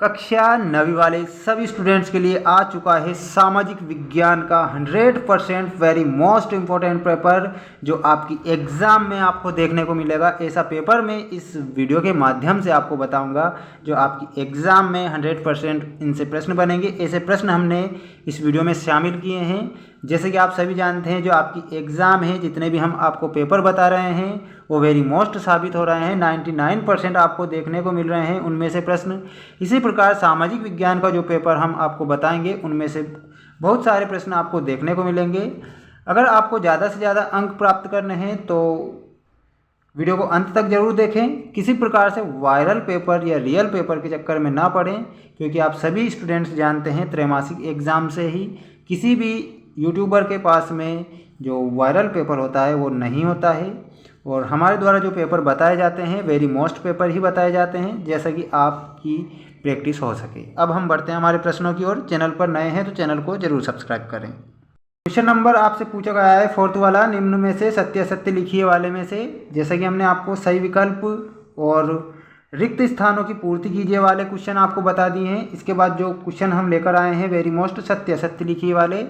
कक्षा 9वीं वाले सभी स्टूडेंट्स के लिए आ चुका है सामाजिक विज्ञान का 100% वेरी मोस्ट इम्पोर्टेंट पेपर, जो आपकी एग्ज़ाम में आपको देखने को मिलेगा। ऐसा पेपर मैं इस वीडियो के माध्यम से आपको बताऊंगा जो आपकी एग्ज़ाम में 100% इनसे प्रश्न बनेंगे। ऐसे प्रश्न हमने इस वीडियो में शामिल किए हैं। जैसे कि आप सभी जानते हैं, जो आपकी एग्ज़ाम है, जितने भी हम आपको पेपर बता रहे हैं वो वेरी मोस्ट साबित हो रहे हैं। 99% आपको देखने को मिल रहे हैं उनमें से प्रश्न। इसी प्रकार सामाजिक विज्ञान का जो पेपर हम आपको बताएंगे उनमें से बहुत सारे प्रश्न आपको देखने को मिलेंगे। अगर आपको ज़्यादा से ज़्यादा अंक प्राप्त करने हैं तो वीडियो को अंत तक जरूर देखें। किसी प्रकार से वायरल पेपर या रियल पेपर के चक्कर में ना पड़ें, क्योंकि आप सभी स्टूडेंट्स जानते हैं त्रैमासिक एग्ज़ाम से ही किसी भी यूट्यूबर के पास में जो वायरल पेपर होता है वो नहीं होता है। और हमारे द्वारा जो पेपर बताए जाते हैं वेरी मोस्ट पेपर ही बताए जाते हैं, जैसा कि आपकी प्रैक्टिस हो सके। अब हम बढ़ते हैं हमारे प्रश्नों की ओर। चैनल पर नए हैं तो चैनल को जरूर सब्सक्राइब करें। क्वेश्चन नंबर आपसे पूछा गया है 4th वाला, निम्न में से सत्य असत्य लिखिए वाले में से। जैसा कि हमने आपको सही विकल्प और रिक्त स्थानों की पूर्ति कीजिए वाले क्वेश्चन आपको बता दिए हैं। इसके बाद जो क्वेश्चन हम लेकर आए हैं वेरी मोस्ट सत्य असत्य लिखिए वाले।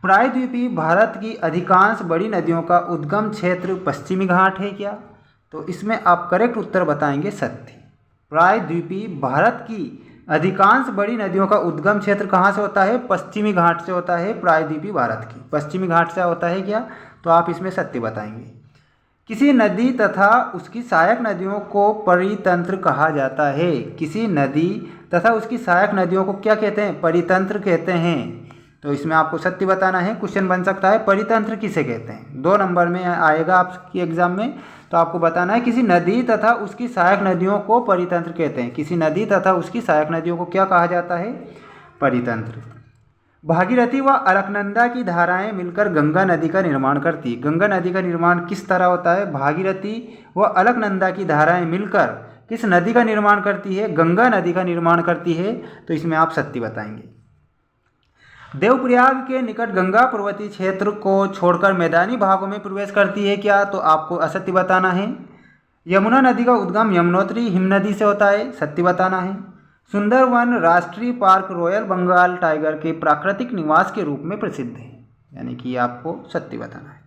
प्रायद्वीपीय भारत की अधिकांश बड़ी नदियों का उद्गम क्षेत्र पश्चिमी घाट है क्या? तो इसमें आप करेक्ट उत्तर बताएंगे सत्य। प्रायद्वीपीय भारत की अधिकांश बड़ी नदियों का उद्गम क्षेत्र कहाँ से होता है? पश्चिमी घाट से होता है। प्रायद्वीपीय भारत की पश्चिमी घाट से होता है क्या? तो आप इसमें सत्य बताएंगे। किसी नदी तथा उसकी सहायक नदियों को परितंत्र कहा जाता है। किसी नदी तथा उसकी सहायक नदियों को क्या कहते हैं? परितंत्र कहते हैं। तो इसमें आपको सत्य बताना है। क्वेश्चन बन सकता है परितंत्र किसे कहते हैं, 2 नंबर में आएगा आपकी एग्जाम में। तो आपको बताना है किसी नदी तथा उसकी सहायक नदियों को परितंत्र कहते हैं। किसी नदी तथा उसकी सहायक नदियों को क्या कहा जाता है? परितंत्र। भागीरथी व अलकनंदा की धाराएं मिलकर गंगा नदी का निर्माण करती है। गंगा नदी का निर्माण किस तरह होता है? भागीरथी व अलकनंदा की धाराएं मिलकर किस नदी का निर्माण करती है? गंगा नदी का निर्माण करती है। तो इसमें आप सत्य बताएंगे। देवप्रयाग के निकट गंगा पर्वतीय क्षेत्र को छोड़कर मैदानी भागों में प्रवेश करती है क्या? तो आपको असत्य बताना है। यमुना नदी का उद्गम यमुनोत्री हिमनदी से होता है, सत्य बताना है। सुंदरवन राष्ट्रीय पार्क रॉयल बंगाल टाइगर के प्राकृतिक निवास के रूप में प्रसिद्ध है, यानी कि आपको सत्य बताना है।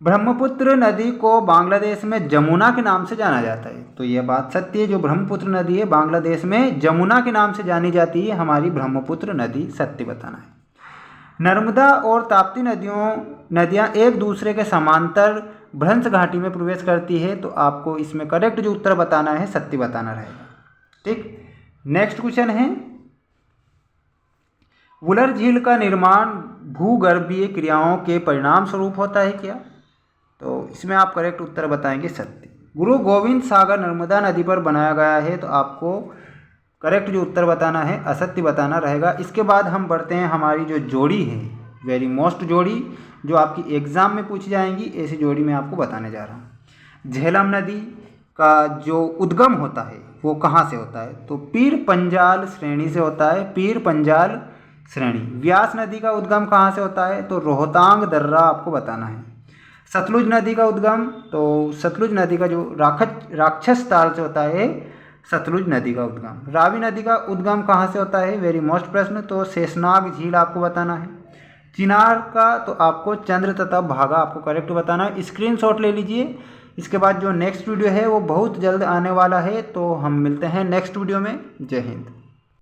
ब्रह्मपुत्र नदी को बांग्लादेश में जमुना के नाम से जाना जाता है। तो यह बात सत्य है, जो ब्रह्मपुत्र नदी है बांग्लादेश में जमुना के नाम से जानी जाती है हमारी ब्रह्मपुत्र नदी, सत्य बताना है। नर्मदा और ताप्ती नदियाँ एक दूसरे के समांतर भ्रंश घाटी में प्रवेश करती है। तो आपको इसमें करेक्ट जो उत्तर बताना है सत्य बताना रहेगा। ठीक, नेक्स्ट क्वेश्चन है, वुलर झील का निर्माण भूगर्भीय क्रियाओं के परिणाम स्वरूप होता है क्या? तो इसमें आप करेक्ट उत्तर बताएंगे सत्य। गुरु गोविंद सागर नर्मदा नदी पर बनाया गया है। तो आपको करेक्ट जो उत्तर बताना है असत्य बताना रहेगा। इसके बाद हम बढ़ते हैं हमारी जो जोड़ी है वेरी मोस्ट जोड़ी, जो आपकी एग्ज़ाम में पूछी जाएंगी। ऐसी जोड़ी मैं आपको बताने जा रहा हूँ। झेलम नदी का जो उद्गम होता है वो कहाँ से होता है? तो पीर पंजाल श्रेणी से होता है, पीर पंजाल श्रेणी। व्यास नदी का उद्गम कहाँ से होता है? तो रोहतांग दर्रा आपको बताना है। सतलुज नदी का उद्गम, तो सतलुज नदी का जो राक्षस ताल से होता है, सतलुज नदी का उद्गम। रावी नदी का उद्गम कहाँ से होता है? वेरी मोस्ट प्रश्न, तो शेषनाग झील आपको बताना है। चिनार का तो आपको चंद्र तथा भागा आपको करेक्ट बताना है। स्क्रीनशॉट ले लीजिए। इसके बाद जो नेक्स्ट वीडियो है वो बहुत जल्द आने वाला है। तो हम मिलते हैं नेक्स्ट वीडियो में। जय हिंद।